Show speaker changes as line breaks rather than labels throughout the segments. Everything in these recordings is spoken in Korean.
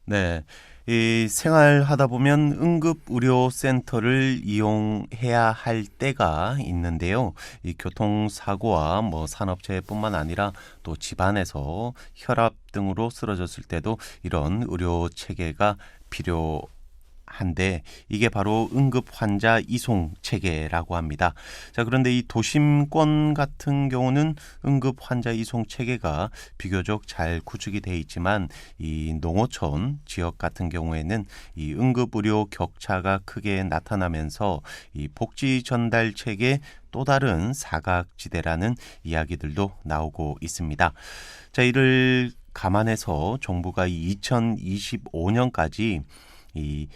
네. 이 생활하다 보면 응급의료센터를 이용해야 할 때가 있는데요. 이 교통사고와 산업재해뿐만 아니라 또 집안에서 혈압 등으로 쓰러졌을 때도 이런 의료 체계가 필요한데 이게 바로 응급 환자 이송 체계라고 합니다. 자, 그런데 이 도심권 같은 경우는 응급 환자 이송 체계가 비교적 잘 구축이 돼 있지만 이 농어촌 지역 같은 경우에는 이 응급 의료 격차가 크게 나타나면서 이 복지 전달 체계 또 다른 사각지대라는 이야기들도 나오고 있습니다. 자, 이를 감안해서 정부가 2025년까지 이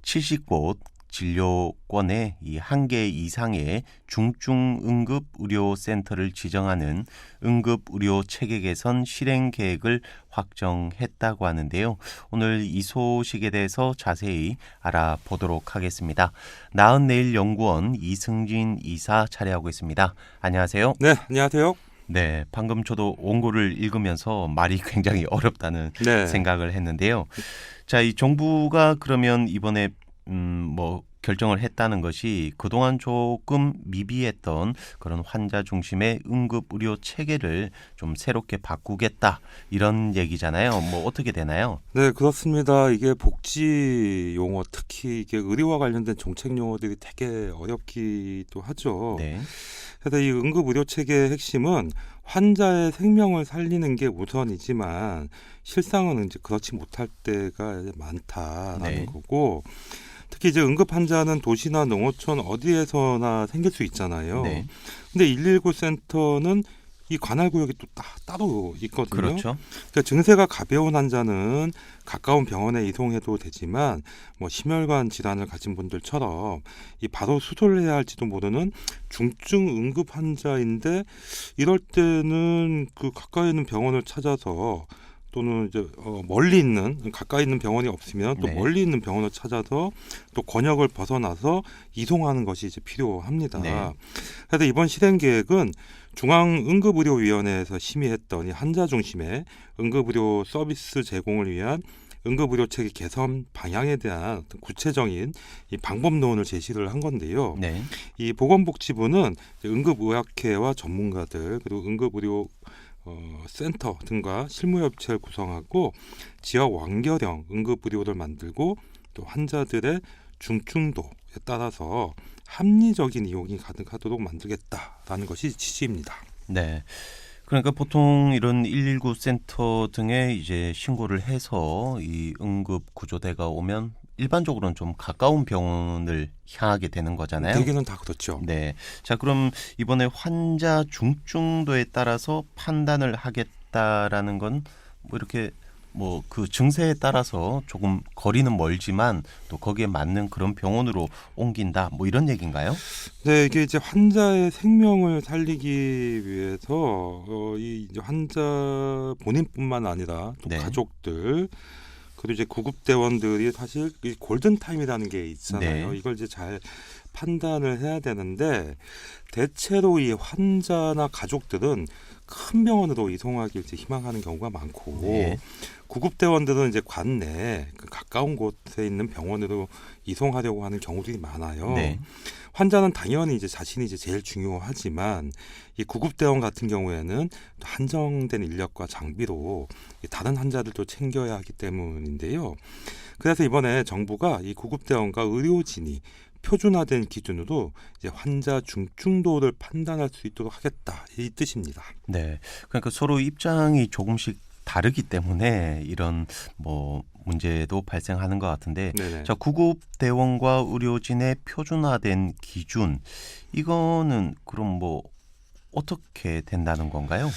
70곳 진료권에 이 1개 이상의 중증 응급 의료 센터를 지정하는 응급 의료 체계 개선 실행 계획을 확정했다고 하는데요. 오늘 이 소식에 대해서 자세히 알아보도록 하겠습니다. 나은내일 연구원 이승진 이사 자리하고 있습니다. 안녕하세요.
네, 안녕하세요.
네, 방금 저도 원고를 읽으면서 말이 굉장히 어렵다는
네.
생각을 했는데요. 자, 이 정부가 그러면 이번에 결정을 했다는 것이 그동안 조금 미비했던 그런 환자 중심의 응급 의료 체계를 좀 새롭게 바꾸겠다 이런 얘기잖아요. 어떻게 되나요?
네, 그렇습니다. 이게 복지 용어, 특히 이게 의료와 관련된 정책 용어들이 되게 어렵기도 하죠.
네.
그래서 이 응급 의료 체계의 핵심은 환자의 생명을 살리는 게 우선이지만 실상은 이제 그렇지 못할 때가 많다라는
네.
거고, 특히 이제 응급 환자는 도시나 농어촌 어디에서나 생길 수 있잖아요.
네.
근데 119 센터는 이 관할 구역이 또 따로 있거든요.
그렇죠.
그러니까 증세가 가벼운 환자는 가까운 병원에 이송해도 되지만 심혈관 질환을 가진 분들처럼 이 바로 수술을 해야 할지도 모르는 중증 응급 환자인데 이럴 때는 그 가까이 있는 병원을 찾아서 또는 이제 멀리 있는 가까이 있는 병원이 없으면 또
네.
멀리 있는 병원을 찾아서 또 권역을 벗어나서 이송하는 것이 이제 필요합니다.
네.
그래서 이번 실행 계획은 중앙응급의료위원회에서 심의했던 이 환자 중심의 응급의료 서비스 제공을 위한 응급의료 체계 개선 방향에 대한 어떤 구체적인 이 방법론을 제시를 한 건데요.
네.
이 보건복지부는 응급의학회와 전문가들 그리고 응급의료 센터 등과 실무협체를 구성하고 지역 완결형 응급의료를 만들고 또 환자들의 중증도에 따라서 합리적인 이용이 가능하도록 만들겠다라는 것이 취지입니다.
네. 그러니까 보통 이런 119 센터 등에 이제 신고를 해서 이 응급 구조대가 오면 일반적으로는 좀 가까운 병원을 향하게 되는 거잖아요.
대개는 다 그렇죠.
네. 자, 그럼 이번에 환자 중증도에 따라서 판단을 하겠다라는 건 이렇게 그 증세에 따라서 조금 거리는 멀지만 또 거기에 맞는 그런 병원으로 옮긴다. 이런 얘기인가요?
네, 이게 이제 환자의 생명을 살리기 위해서 이 이제 환자 본인뿐만 아니라 또
네.
가족들 그리고 이제 구급대원들이 사실 이 골든 타임이라는 게 있잖아요.
네.
이걸 이제 잘 판단을 해야 되는데 대체로 이 환자나 가족들은 큰 병원으로 이송하길 이제 희망하는 경우가 많고
네.
구급대원들은 이제 관내 그 가까운 곳에 있는 병원으로 이송하려고 하는 경우들이 많아요.
네.
환자는 당연히 이제 자신이 이제 제일 중요하지만 이 구급대원 같은 경우에는 또 한정된 인력과 장비로 다른 환자들도 챙겨야 하기 때문인데요. 그래서 이번에 정부가 이 구급대원과 의료진이 표준화된 기준으로 이제 환자 중증도를 판단할 수 있도록 하겠다 이 뜻입니다.
네. 그러니까 서로 입장이 조금씩 다르기 때문에 이런 문제도 발생하는 것 같은데,
네네.
자, 구급대원과 의료진의 표준화된 기준, 이거는 그럼 어떻게 된다는 건가요?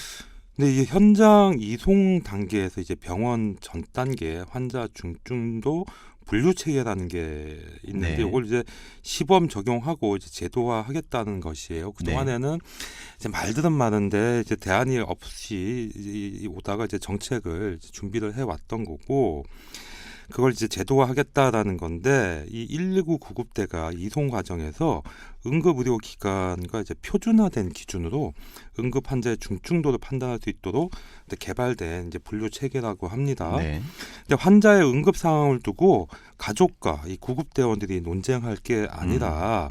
근데 이게 현장 이송 단계에서 이제 병원 전 단계 환자 중증도 분류 체계라는 게 있는데
네.
이걸 이제 시범 적용하고 이제 제도화하겠다는 것이에요. 그 동안에는 이제 말들은 많은데 이제 대안이 없이 오다가 이제 정책을 이제 준비를 해왔던 거고. 그걸 이제 제도화하겠다라는 건데 이 119 구급대가 이송 과정에서 응급의료기관과 이제 표준화된 기준으로 응급 환자의 중증도를 판단할 수 있도록 개발된 이제 분류 체계라고 합니다.
네.
근데 환자의 응급 상황을 두고 가족과 이 구급대원들이 논쟁할 게 아니라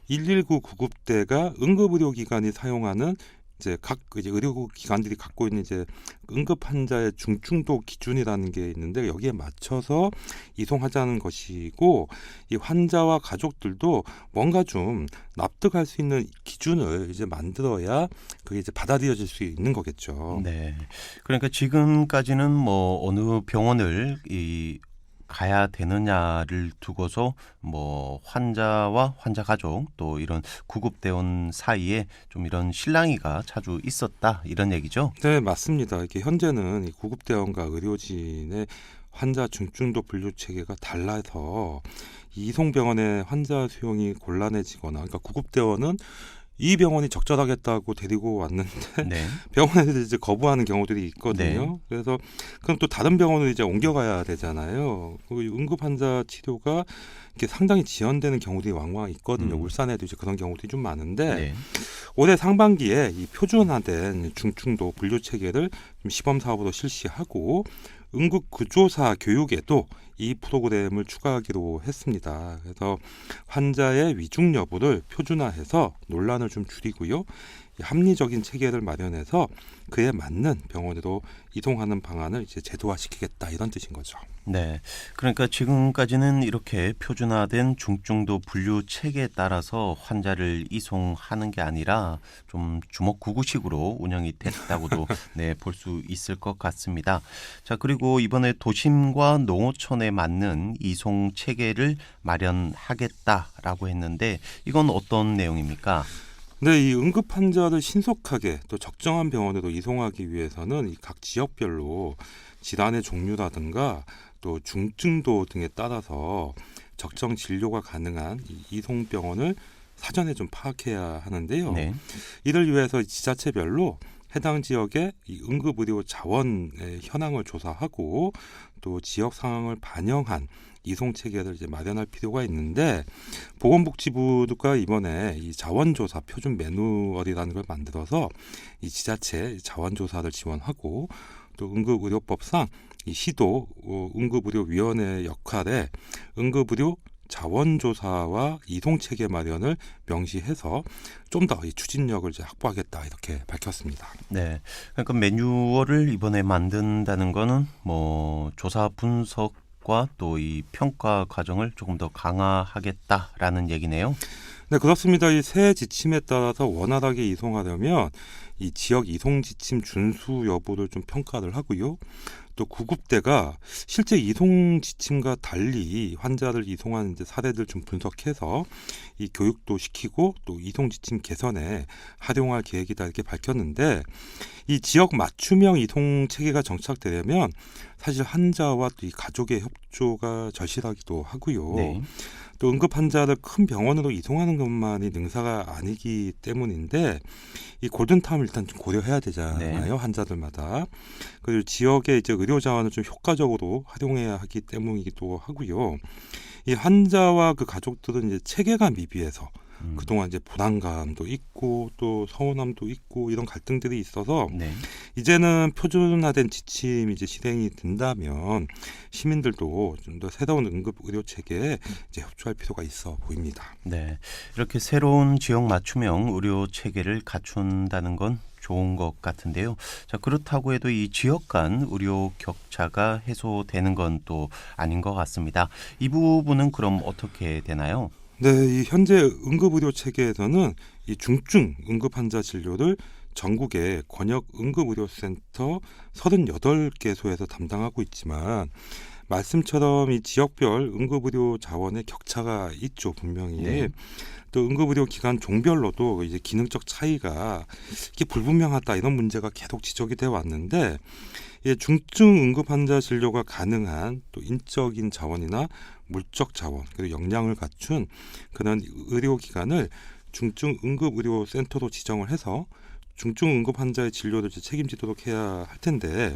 119 구급대가 응급의료기관이 사용하는 이제 각 이제 의료기관들이 갖고 있는 이제 응급 환자의 중증도 기준이라는 게 있는데 여기에 맞춰서 이송하자는 것이고 이 환자와 가족들도 뭔가 좀 납득할 수 있는 기준을 이제 만들어야 그게 이제 받아들여질 수 있는 거겠죠.
네. 그러니까 지금까지는 뭐 어느 병원을 가야 되느냐를 두고서 뭐 환자와 환자 가족 또 이런 구급대원 사이에 좀 이런 실랑이가 자주 있었다 이런 얘기죠.
네, 맞습니다. 이게 현재는 이 구급대원과 의료진의 환자 중증도 분류 체계가 달라서 이 이송병원의 환자 수용이 곤란해지거나, 그러니까 구급대원은 이 병원이 적절하겠다고 데리고 왔는데
네.
병원에서 이제 거부하는 경우들이 있거든요.
네.
그래서 그럼 또 다른 병원으로 이제 옮겨가야 되잖아요. 그 응급 환자 치료가 이렇게 상당히 지연되는 경우들이 왕왕 있거든요. 울산에도 이제 그런 경우들이 좀 많은데
네.
올해 상반기에 이 표준화된 중증도 분류 체계를 좀 시범 사업으로 실시하고 응급 구조사 교육에도 이 프로그램을 추가하기로 했습니다. 그래서 환자의 위중 여부를 표준화해서 논란을 좀 줄이고요. 합리적인 체계를 마련해서 그에 맞는 병원으로 이동하는 방안을 이제 제도화시키겠다 이런 뜻인 거죠.
네. 그러니까 지금까지는 이렇게 표준화된 중증도 분류 체계에 따라서 환자를 이송하는 게 아니라 좀 주먹구구식으로 운영이 됐다고도 네, 볼 수 있을 것 같습니다. 자, 그리고 이번에 도심과 농어촌에 맞는 이송 체계를 마련하겠다라고 했는데 이건 어떤 내용입니까?
네, 이 응급 환자를 신속하게 또 적정한 병원으로 이송하기 위해서는 이 각 지역별로 질환의 종류라든가 또 중증도 등에 따라서 적정 진료가 가능한 이 이송병원을 사전에 좀 파악해야 하는데요.
네.
이를 위해서 지자체별로 해당 지역의 이 응급의료 자원의 현황을 조사하고 또 지역 상황을 반영한 이송 체계를 이제 마련할 필요가 있는데 보건복지부가 이번에 이 자원조사 표준 매뉴얼이라는 걸 만들어서 이 지자체 자원조사를 지원하고 또 응급의료법상 이 시도 응급의료위원회 역할에 응급의료 자원조사와 이송체계 마련을 명시해서 좀 더 이 추진력을 이제 확보하겠다 이렇게 밝혔습니다.
네. 그러니까 매뉴얼을 이번에 만든다는 거는 뭐 조사 분석과 또 이 평가 과정을 조금 더 강화하겠다라는 얘기네요.
네, 그렇습니다. 이 새 지침에 따라서 원활하게 이송하려면 이 지역 이송 지침 준수 여부를 좀 평가를 하고요. 또 구급대가 실제 이송 지침과 달리 환자를 이송한 이제 사례들 좀 분석해서 이 교육도 시키고 또 이송 지침 개선에 활용할 계획이다 이렇게 밝혔는데 이 지역 맞춤형 이송 체계가 정착되려면 사실 환자와 또 이 가족의 협조가 절실하기도 하고요.
네.
또 응급 환자를 큰 병원으로 이송하는 것만이 능사가 아니기 때문인데 이 골든타임을 일단 좀 고려해야 되잖아요.
네.
환자들마다. 그리고 지역의 이제 의료 자원을 좀 효과적으로 활용해야 하기 때문이기도 하고요. 이 환자와 그 가족들은 이제 체계가 미비해서 그동안 이제 불안감도 있고 또 서운함도 있고 이런 갈등들이 있어서
네.
이제는 표준화된 지침이 이제 실행이 된다면 시민들도 좀 더 새로운 응급 의료 체계에 이제 협조할 필요가 있어 보입니다.
네. 이렇게 새로운 지역 맞춤형 의료 체계를 갖춘다는 건 좋은 것 같은데요. 자, 그렇다고 해도 이 지역 간 의료 격차가 해소되는 건 또 아닌 것 같습니다. 이 부분은 그럼 어떻게 되나요?
네, 이 현재 응급의료 체계에서는 이 중증 응급 환자 진료를 전국의 권역 응급의료센터 38개소에서 담당하고 있지만 말씀처럼 이 지역별 응급의료 자원의 격차가 있죠, 분명히.
네.
또 응급의료 기관 종별로도 이제 기능적 차이가 이게 불분명하다 이런 문제가 계속 지적이 돼 왔는데 중증 응급 환자 진료가 가능한 또 인적인 자원이나 물적 자원 그리고 역량을 갖춘 그런 의료기관을 중증 응급의료센터로 지정을 해서 중증 응급 환자의 진료를 이제 책임지도록 해야 할 텐데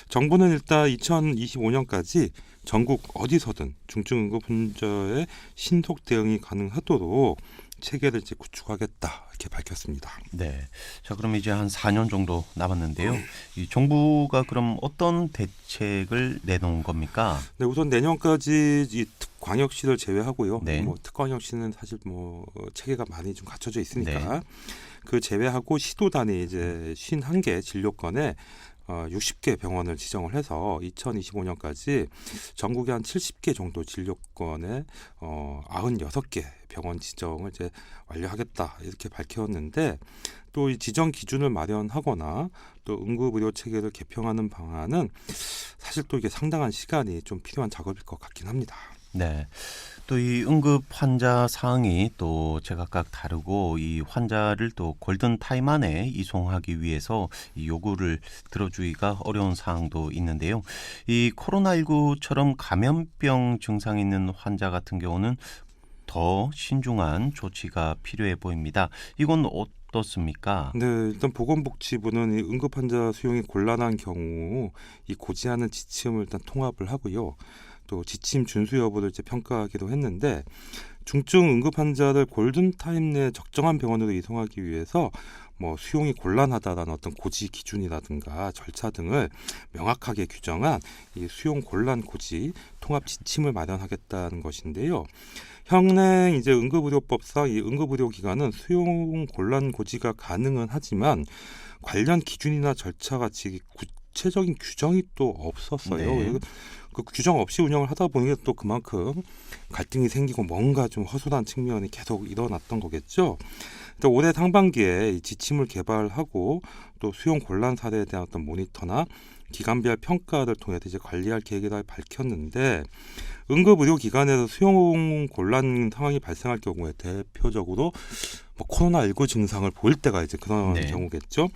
정부는 일단 2025년까지 전국 어디서든 중증 응급 환자의 신속 대응이 가능하도록 체계를 이제 구축하겠다 이렇게 밝혔습니다.
네. 자, 그럼 이제 한 4년 정도 남았는데요. 이 정부가 그럼 어떤 대책을 내놓은 겁니까?
네, 우선 내년까지 이 특광역시를 제외하고요.
네.
뭐 특광역시는 사실 뭐 체계가 많이 좀 갖춰져 있으니까
네.
그 제외하고 시도 단위 이제 51개 진료권에 60개 병원을 지정을 해서 2025년까지 전국에 한 70개 정도 진료권에 96개 병원 지정을 이제 완료하겠다 이렇게 밝혔는데 또 이 지정 기준을 마련하거나 또 응급의료 체계를 개편하는 방안은 사실 또 이게 상당한 시간이 좀 필요한 작업일 것 같긴 합니다.
네. 또 이 응급 환자 사항이 또 제각각 다르고 이 환자를 또 골든 타임 안에 이송하기 위해서 이 요구를 들어주기가 어려운 사항도 있는데요. 이 코로나19처럼 감염병 증상 있는 환자 같은 경우는 더 신중한 조치가 필요해 보입니다. 이건 어떻습니까?
네, 일단 보건복지부는 이 응급 환자 수용이 곤란한 경우 이 고지하는 지침을 일단 통합을 하고요. 또 지침 준수 여부를 이제 평가하기도 했는데 중증 응급 환자를 골든 타임 내 적정한 병원으로 이송하기 위해서 뭐 수용이 곤란하다라는 어떤 고지 기준이라든가 절차 등을 명확하게 규정한 이 수용 곤란 고지 통합 지침을 마련하겠다는 것인데요. 현행 이제 응급의료법상 이 응급의료기관은 수용 곤란 고지가 가능은 하지만 관련 기준이나 절차 같이 구체적인 규정이 또 없었어요.
네.
그 규정 없이 운영을 하다 보니 또 그만큼 갈등이 생기고 뭔가 좀 허술한 측면이 계속 일어났던 거겠죠. 올해 상반기에 이 지침을 개발하고 또 수용 곤란 사례에 대한 어떤 모니터나 기관별 평가를 통해서 이제 관리할 계획이라 밝혔는데 응급의료기관에서 수용 곤란 상황이 발생할 경우에 대표적으로 뭐 코로나19 증상을 보일 때가 이제 그런
네.
경우겠죠.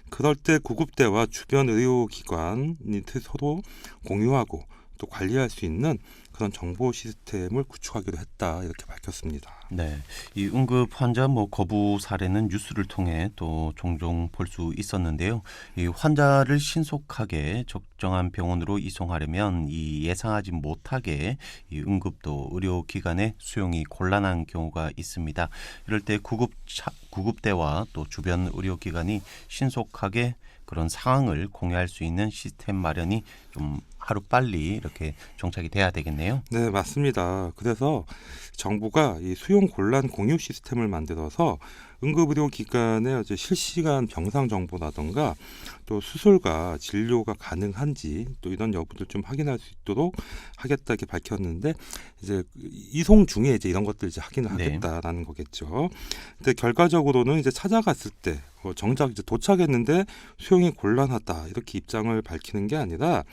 그럴 때 구급대와 주변 의료기관이 서로 공유하고 또 관리할 수 있는 그런 정보 시스템을 구축하기로 했다 이렇게 밝혔습니다.
네, 이 응급 환자 거부 사례는 뉴스를 통해 또 종종 볼 수 있었는데요. 이 환자를 신속하게 적정한 병원으로 이송하려면 이 예상하지 못하게 이 응급도 의료기관의 수용이 곤란한 경우가 있습니다. 이럴 때 구급대와 또 주변 의료기관이 신속하게 그런 상황을 공유할 수 있는 시스템 마련이 좀 하루빨리 이렇게 정착이 돼야 되겠네요.
네, 맞습니다. 그래서 정부가 이 수용 곤란 공유 시스템을 만들어서 응급의료기관의 실시간 병상 정보라든가 또 수술과 진료가 가능한지 또 이런 여부를 좀 확인할 수 있도록 하겠다 이렇게 밝혔는데 이제 이송 중에 이제 이런 것들 이제 확인을 하겠다라는 거겠죠. 근데 결과적으로는 이제 찾아갔을 때 정작 이제 도착했는데 수용이 곤란하다 이렇게 입장을 밝히는 게 아니라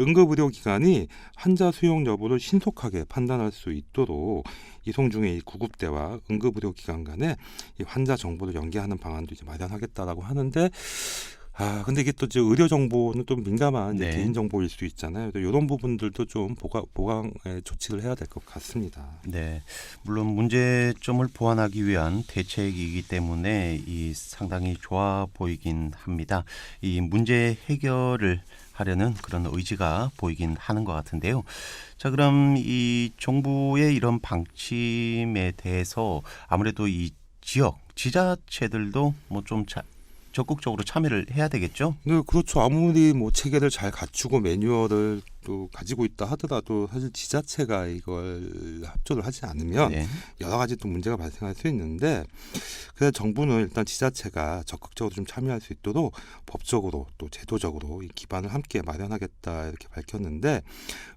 응급의료기관이 환자 수용 여부를 신속하게 판단할 수 있도록 이송 중에 이 구급대와 응급의료기관 간에 이 환자 정보를 연계하는 방안도 이제 마련하겠다라고 하는데 근데 이게 또 이제 의료 정보는 좀 민감한
네.
개인 정보일 수 있잖아요. 이런 부분들도 좀 보강의 조치를 해야 될 것 같습니다.
네, 물론 문제점을 보완하기 위한 대책이기 때문에 이 상당히 좋아 보이긴 합니다. 이 문제 해결을 하려는 그런 의지가 보이긴 하는 것 같은데요. 자, 그럼 이 정부의 이런 방침에 대해서 아무래도 이 지자체들도 좀 적극적으로 참여를 해야 되겠죠?
네, 그렇죠. 아무리 뭐 체계를 잘 갖추고 매뉴얼을 또 가지고 있다 하더라도 사실 지자체가 이걸 합조를 하지 않으면
네.
여러 가지 또 문제가 발생할 수 있는데 그래서 정부는 일단 지자체가 적극적으로 좀 참여할 수 있도록 법적으로 또 제도적으로 이 기반을 함께 마련하겠다 이렇게 밝혔는데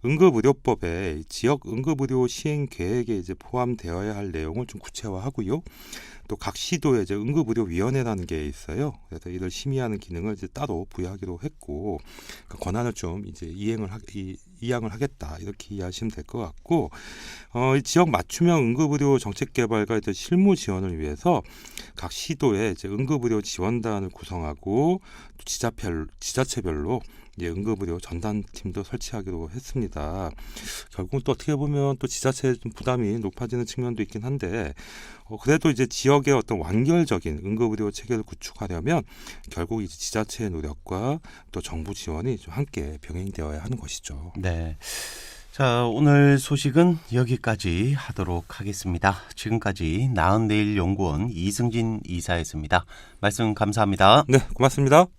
응급의료법에 지역 응급의료 시행 계획에 이제 포함되어야 할 내용을 좀 구체화하고요. 또 각 시도에 이제 응급의료위원회라는 게 있어요. 그래서 이를 심의하는 기능을 이제 따로 부여하기로 했고 그 권한을 좀 이제 이양을 하겠다 이렇게 이해하시면 될 것 같고 이 지역 맞춤형 응급의료 정책 개발과 이제 실무 지원을 위해서 각 시도에 이제 응급의료 지원단을 구성하고 또 지자체별로 응급의료 전담팀도 설치하기로 했습니다. 결국 또 어떻게 보면 또 지자체의 좀 부담이 높아지는 측면도 있긴 한데 그래도 이제 지역의 어떤 완결적인 응급의료 체계를 구축하려면 결국 이제 지자체의 노력과 또 정부 지원이 좀 함께 병행되어야 하는 것이죠.
네. 자, 오늘 소식은 여기까지 하도록 하겠습니다. 지금까지 나은내일 연구원 이승진 이사였습니다. 말씀 감사합니다.
네, 고맙습니다.